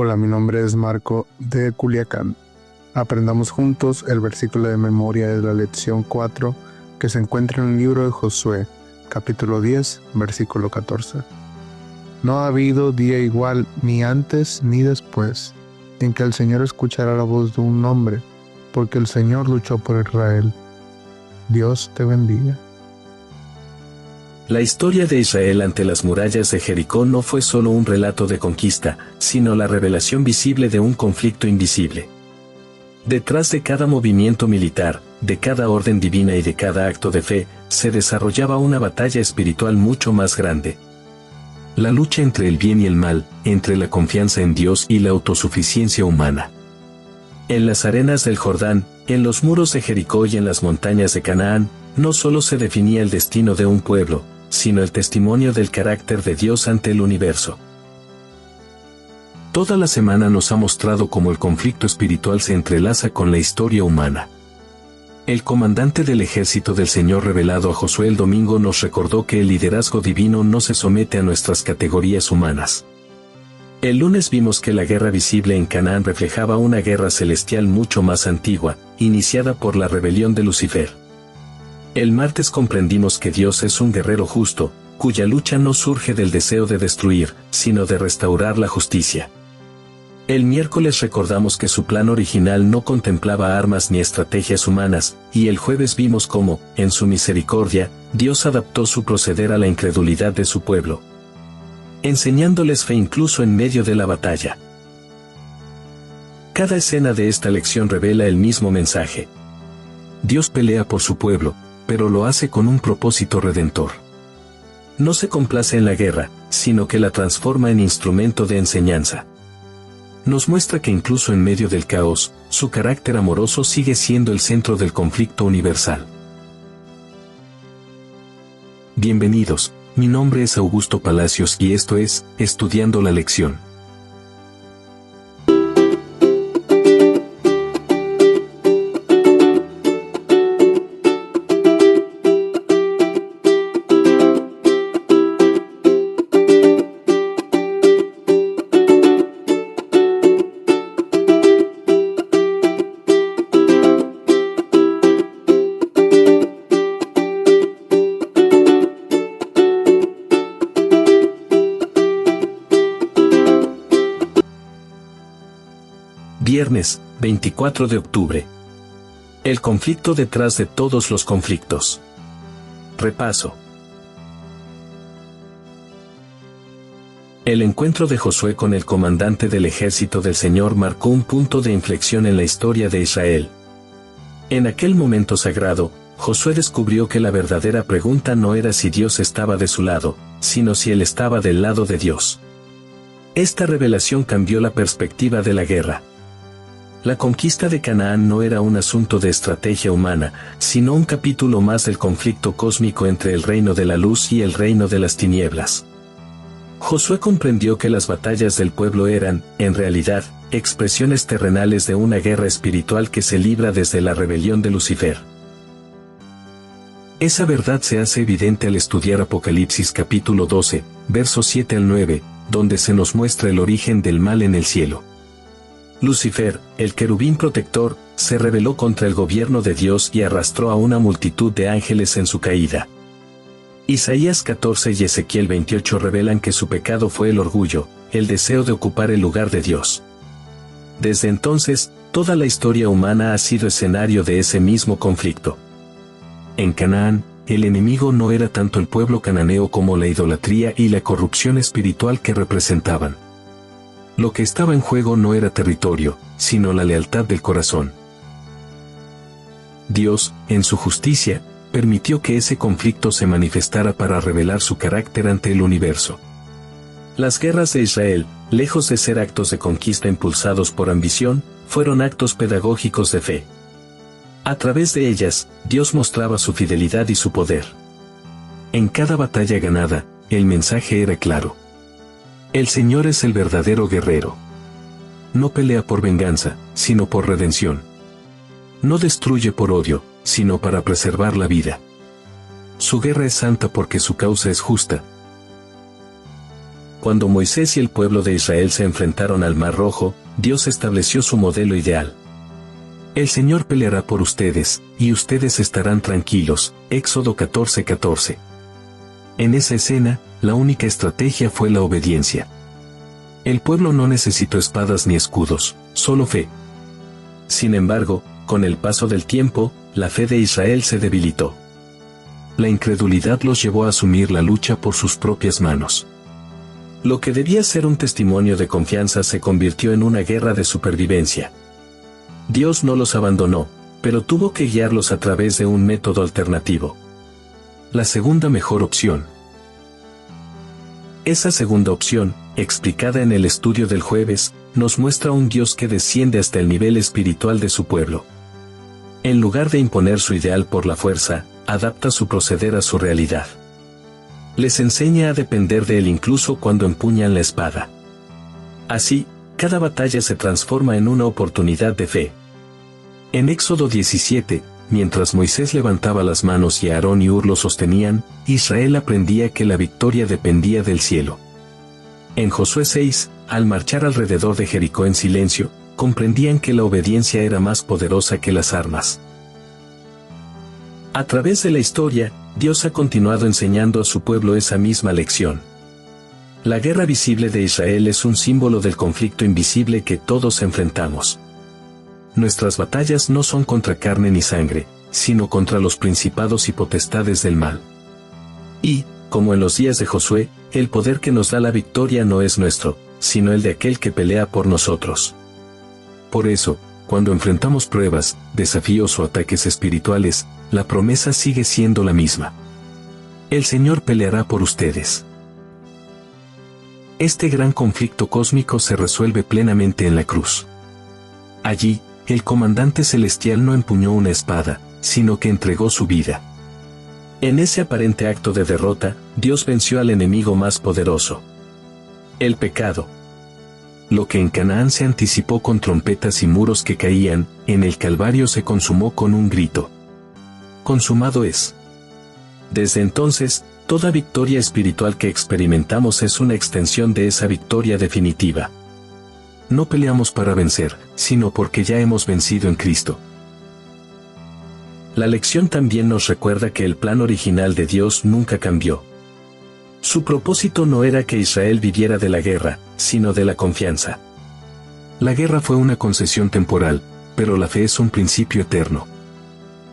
Hola, mi nombre es Marco de Culiacán. Aprendamos juntos el versículo de memoria de la lección 4 que se encuentra en el libro de Josué, capítulo 10, versículo 14. No ha habido día igual ni antes ni después en que el Señor escuchará la voz de un hombre, porque el Señor luchó por Israel. Dios te bendiga. La historia de Israel ante las murallas de Jericó no fue solo un relato de conquista, sino la revelación visible de un conflicto invisible. Detrás de cada movimiento militar, de cada orden divina y de cada acto de fe, se desarrollaba una batalla espiritual mucho más grande. La lucha entre el bien y el mal, entre la confianza en Dios y la autosuficiencia humana. En las arenas del Jordán, en los muros de Jericó y en las montañas de Canaán, no solo se definía el destino de un pueblo, sino el testimonio del carácter de Dios ante el universo. Toda la semana nos ha mostrado cómo el conflicto espiritual se entrelaza con la historia humana. El comandante del ejército del Señor revelado a Josué el domingo nos recordó que el liderazgo divino no se somete a nuestras categorías humanas. El lunes vimos que la guerra visible en Canaán reflejaba una guerra celestial mucho más antigua, iniciada por la rebelión de Lucifer. El martes comprendimos que Dios es un guerrero justo, cuya lucha no surge del deseo de destruir, sino de restaurar la justicia. El miércoles recordamos que su plan original no contemplaba armas ni estrategias humanas, y el jueves vimos cómo, en su misericordia, Dios adaptó su proceder a la incredulidad de su pueblo, enseñándoles fe incluso en medio de la batalla. Cada escena de esta lección revela el mismo mensaje. Dios pelea por su pueblo, pero lo hace con un propósito redentor. No se complace en la guerra, sino que la transforma en instrumento de enseñanza. Nos muestra que incluso en medio del caos, su carácter amoroso sigue siendo el centro del conflicto universal. Bienvenidos, mi nombre es Augusto Palacios y esto es Estudiando la Lección. Viernes, 24 de octubre. El conflicto detrás de todos los conflictos. Repaso. El encuentro de Josué con el comandante del ejército del Señor marcó un punto de inflexión en la historia de Israel. En aquel momento sagrado, Josué descubrió que la verdadera pregunta no era si Dios estaba de su lado, sino si él estaba del lado de Dios. Esta revelación cambió la perspectiva de la guerra. La conquista de Canaán no era un asunto de estrategia humana, sino un capítulo más del conflicto cósmico entre el reino de la luz y el reino de las tinieblas. Josué comprendió que las batallas del pueblo eran, en realidad, expresiones terrenales de una guerra espiritual que se libra desde la rebelión de Lucifer. Esa verdad se hace evidente al estudiar Apocalipsis capítulo 12, versos 7 al 9, donde se nos muestra el origen del mal en el cielo. Lucifer, el querubín protector, se rebeló contra el gobierno de Dios y arrastró a una multitud de ángeles en su caída. Isaías 14 y Ezequiel 28 revelan que su pecado fue el orgullo, el deseo de ocupar el lugar de Dios. Desde entonces, toda la historia humana ha sido escenario de ese mismo conflicto. En Canaán, el enemigo no era tanto el pueblo cananeo como la idolatría y la corrupción espiritual que representaban. Lo que estaba en juego no era territorio, sino la lealtad del corazón. Dios, en su justicia, permitió que ese conflicto se manifestara para revelar su carácter ante el universo. Las guerras de Israel, lejos de ser actos de conquista impulsados por ambición, fueron actos pedagógicos de fe. A través de ellas, Dios mostraba su fidelidad y su poder. En cada batalla ganada, el mensaje era claro. El Señor es el verdadero guerrero. No pelea por venganza, sino por redención. No destruye por odio, sino para preservar la vida. Su guerra es santa porque su causa es justa. cuando Moisés y el pueblo de Israel se enfrentaron al Mar Rojo, Dios estableció su modelo ideal. El Señor peleará por ustedes, y ustedes estarán tranquilos. Éxodo 14:14. En esa escena, la única estrategia fue la obediencia. El pueblo no necesitó espadas ni escudos, solo fe. Sin embargo, con el paso del tiempo, la fe de Israel se debilitó. La incredulidad los llevó a asumir la lucha por sus propias manos. Lo que debía ser un testimonio de confianza se convirtió en una guerra de supervivencia. Dios no los abandonó, pero tuvo que guiarlos a través de un método alternativo. La segunda mejor opción. Esa segunda opción, explicada en el estudio del jueves, nos muestra un Dios que desciende hasta el nivel espiritual de su pueblo. En lugar de imponer su ideal por la fuerza, adapta su proceder a su realidad. Les enseña a depender de él incluso cuando empuñan la espada. Así, cada batalla se transforma en una oportunidad de fe. En Éxodo 17, mientras Moisés levantaba las manos y Aarón y Hur lo sostenían, Israel aprendía que la victoria dependía del cielo. En Josué 6, al marchar alrededor de Jericó en silencio, comprendían que la obediencia era más poderosa que las armas. A través de la historia, Dios ha continuado enseñando a su pueblo esa misma lección. La guerra visible de Israel es un símbolo del conflicto invisible que todos enfrentamos. Nuestras batallas no son contra carne ni sangre, sino contra los principados y potestades del mal. Y, como en los días de Josué, el poder que nos da la victoria no es nuestro, sino el de aquel que pelea por nosotros. Por eso, cuando enfrentamos pruebas, desafíos o ataques espirituales, la promesa sigue siendo la misma. El Señor peleará por ustedes. Este gran conflicto cósmico se resuelve plenamente en la cruz. Allí, el comandante celestial no empuñó una espada, sino que entregó su vida. En ese aparente acto de derrota, Dios venció al enemigo más poderoso: el pecado. Lo que en Canaán se anticipó con trompetas y muros que caían, en el Calvario se consumó con un grito: consumado es. Desde entonces, toda victoria espiritual que experimentamos es una extensión de esa victoria definitiva. No peleamos para vencer, sino porque ya hemos vencido en Cristo. La lección también nos recuerda que el plan original de Dios nunca cambió. Su propósito no era que Israel viviera de la guerra, sino de la confianza. La guerra fue una concesión temporal, pero la fe es un principio eterno.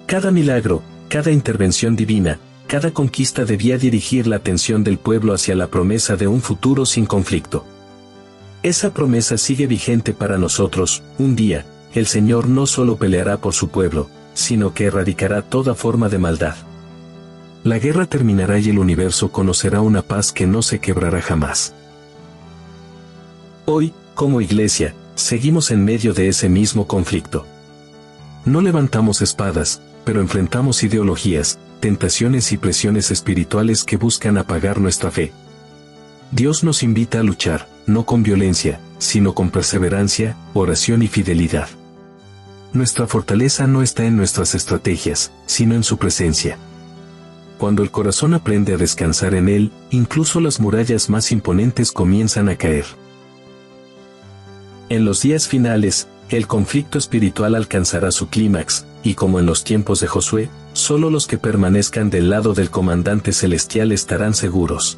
Cada milagro, cada intervención divina, cada conquista debía dirigir la atención del pueblo hacia la promesa de un futuro sin conflicto. Esa promesa sigue vigente para nosotros. Un día, el Señor no solo peleará por su pueblo, sino que erradicará toda forma de maldad. La guerra terminará y el universo conocerá una paz que no se quebrará jamás. Hoy, como iglesia, seguimos en medio de ese mismo conflicto. No levantamos espadas, pero enfrentamos ideologías, tentaciones y presiones espirituales que buscan apagar nuestra fe. Dios nos invita a luchar, no con violencia, sino con perseverancia, oración y fidelidad. Nuestra fortaleza no está en nuestras estrategias, sino en su presencia. Cuando el corazón aprende a descansar en Él, incluso las murallas más imponentes comienzan a caer. En los días finales, el conflicto espiritual alcanzará su clímax, y como en los tiempos de Josué, solo los que permanezcan del lado del comandante celestial estarán seguros.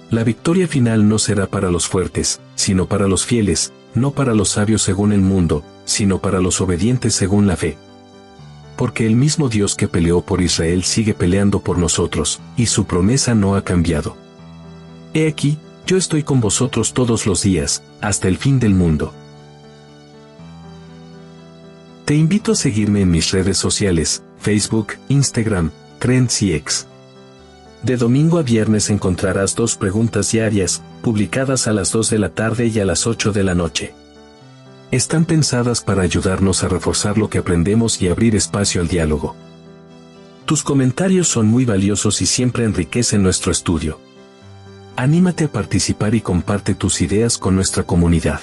La victoria final no será para los fuertes, sino para los fieles, no para los sabios según el mundo, sino para los obedientes según la fe. Porque el mismo Dios que peleó por Israel sigue peleando por nosotros, y su promesa no ha cambiado. He aquí, yo estoy con vosotros todos los días, hasta el fin del mundo. Te invito a seguirme en mis redes sociales, Facebook, Instagram, Threads y X. De domingo a viernes encontrarás 2 preguntas diarias, publicadas a las 2 de la tarde y a las 8 de la noche. Están pensadas para ayudarnos a reforzar lo que aprendemos y abrir espacio al diálogo. Tus comentarios son muy valiosos y siempre enriquecen nuestro estudio. Anímate a participar y comparte tus ideas con nuestra comunidad.